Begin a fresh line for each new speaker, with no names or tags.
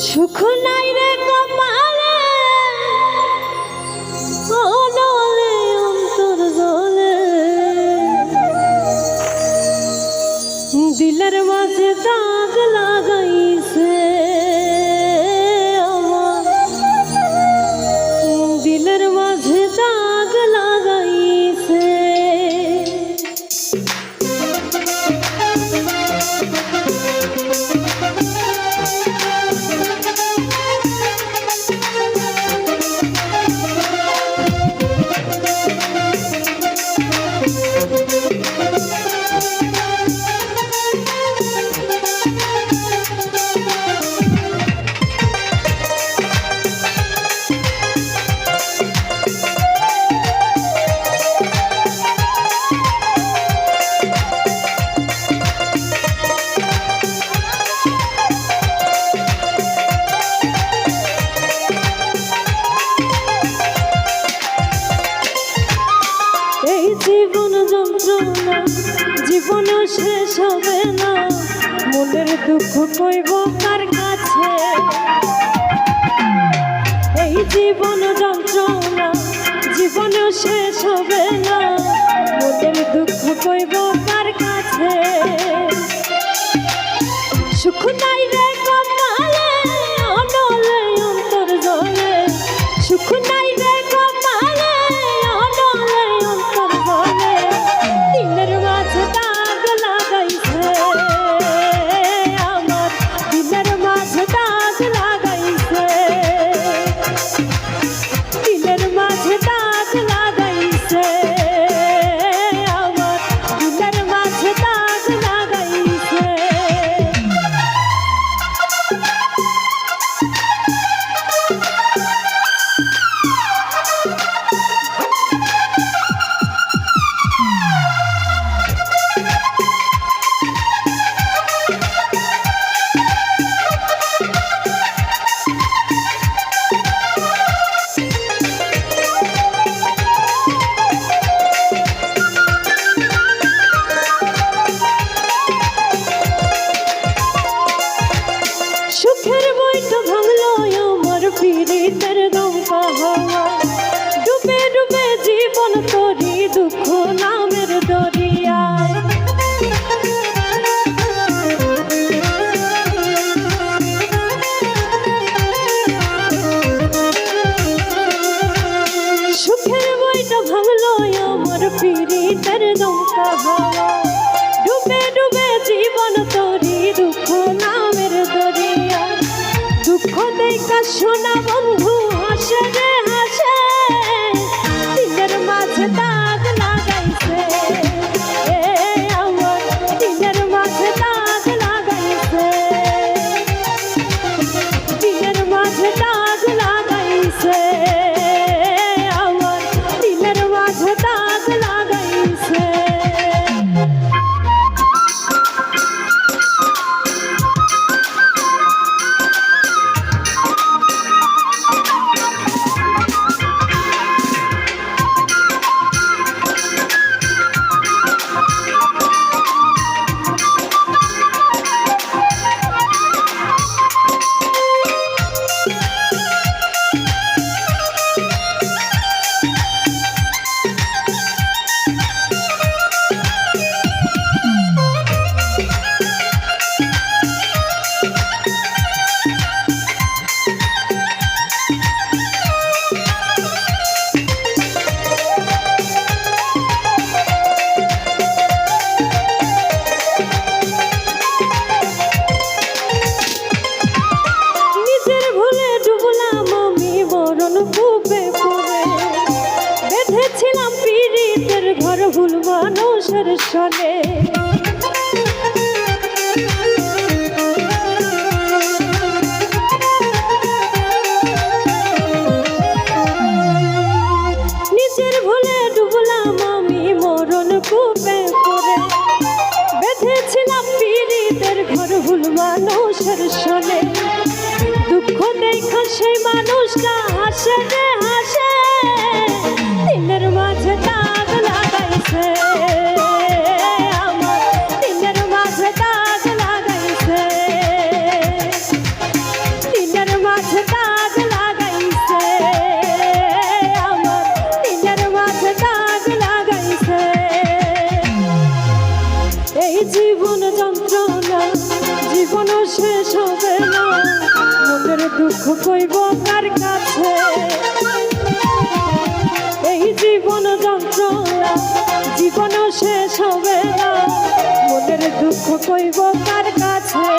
সুখ নাই রে কপালে অনলে অন্তর জলে দিলের মাঝে দাগ লাগাইছে আমার দিলের মাঝে দাগ লাগাইছে জীবন যন্ত্রণা জীবনও শেষ হবে না মনের দুঃখ কইব কার কাছে এই জীবন যন্ত্রণা জীবনও শেষ হবে না মনের দুঃখ কইব কার কাছে সুখ নাই রে কপালে অনলে অন্তর জলে সুখ নাই রে কপালে অনলে অন্তর জলে দিলের মাঝে দাগ লাগাইছে আমার দিলের মাঝে দাগ লাগাইছে দিলের মাঝে দাগ লাগাইছে আমার দিলের মাঝে দাগ লাগাইছে সুখের বইটা ভাঙলো আমার পীড়িতের দমকা হাওয়া ডুবে ডুবে জীবন তোরি দুঃখ নামের দরিয়ায় সুখের বইটা ভাঙলো আমার পীড়িতের দমকা হাওয়া ডুবে ডুবে জীবন তোরি দুঃখ নামের দরিয়া দুঃখ দেখা শোনা বন্ধু হাসে রে হাসে দিলের মাঝে দাগ লাগাইছে আমার দিলের মাঝে দাগ লাগাইছে দিলের মাঝে দাগ লাগাইছে আমার দিলের মাঝে দাগ লাগাইছে বেঁধেছিলাম পীড়িতের ঘর ভুল মানুষের সনে নিজের ভুলে ডুবলাম আমি মরণ কূপে পড়ে বেঁধেছিলাম পীড়িতের ঘর ভুল মানুষের সনে দুঃখ দেখা সেই মানুষটা হাসে রে হাসে দিলের মাঝে দাগ লাগাইছে আমার দিলের মাঝে দাগ লাগাইছে দিলের শেষ হবে না, মনের দুঃখ কইব কার কাছে। এই জীবন যন্ত্রণা জীবনও শেষ হবে না, মনের দুঃখ কইব কার কাছে।